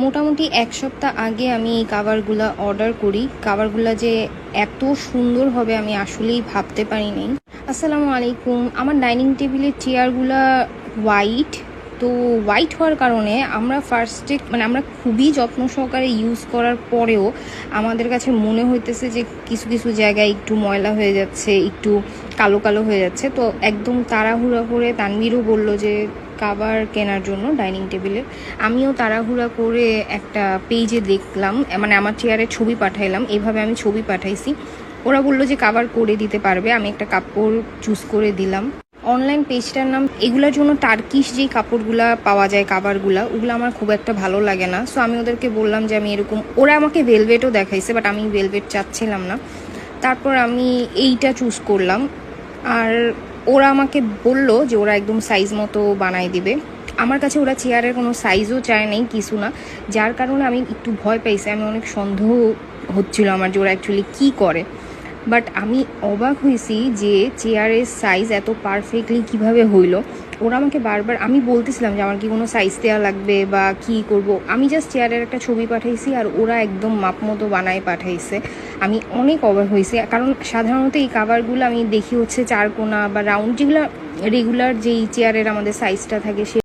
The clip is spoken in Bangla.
মোটামুটি 1 সপ্তাহ আগে আমি এই কাভারগুলা অর্ডার করি। কাভারগুলা যে এত সুন্দর হবে আমি আসলেই ভাবতে পারিনি। আসসালামু আলাইকুম। আমার ডাইনিং টেবিলের চেয়ারগুলা হোয়াইট, তো হোয়াইট হওয়ার কারণে আমরা ফার্স্টে আমরা খুবই যত্ন সহকারে ইউজ করার পরেও আমাদের কাছে মনে হইতেছে যে কিছু কিছু জায়গায় একটু ময়লা হয়ে যাচ্ছে, একটু কালো কালো হয়ে যাচ্ছে। তো একদম তাড়াহুড়া করে তানভীরও বলল যে কাভার কেনার জন্য ডাইনিং টেবিলের। আমিও তাড়াহুড়া করে একটা পেজে দেখলাম, আমার চেয়ারের ছবি পাঠাইলাম, এইভাবে আমি ছবি পাঠাইছি। ওরা বললো যে কাভার করে দিতে পারবে। আমি একটা কাপড় চুজ করে দিলাম। অনলাইন পেজটার নাম, এগুলোর জন্য টার্কিশ যেই কাপড়গুলা পাওয়া যায় কাভারগুলা, ওগুলো আমার খুব একটা ভালো লাগে না। সো আমি ওদেরকে বললাম যে আমি এরকম, ওরা আমাকে ভেলভেটও দেখাইছে, বাট আমি ভেলভেট চাচ্ছিলাম না। তারপর আমি এইটা চুজ করলাম। আর ওরা আমাকে বলল যে ওরা একদম সাইজ মতো বানাই দিবে। আমার কাছে ওরা চেয়ারের কোনো সাইজও চায় নাই, কিছু না, যার কারণে আমি একটু ভয় পাইছি। আমি অনেক সন্দেহ হচ্ছিল আমার যে ওরা অ্যাকচুয়ালি কী করে। বাট আমি অবাক হয়েছি যে চেয়ারের সাইজ এত পারফেক্টলি কিভাবে হইলো। ওরা আমাকে বারবার, আমি বলতেছিলাম যে আমার কি কোনো সাইজ দেওয়া লাগবে বা কি করব, আমি জাস্ট চেয়ারের একটা ছবি পাঠাইছি আর ওরা একদম মাপ মতো বানায় পাঠাইছে। আমি অনেক অবাক হয়েছি, কারণ সাধারণত এই কাভারগুলো আমি দেখি হচ্ছে চারকোনা বা রাউন্ড, যেগুলো রেগুলার যেই চেয়ারের আমাদের সাইজটা থাকে সে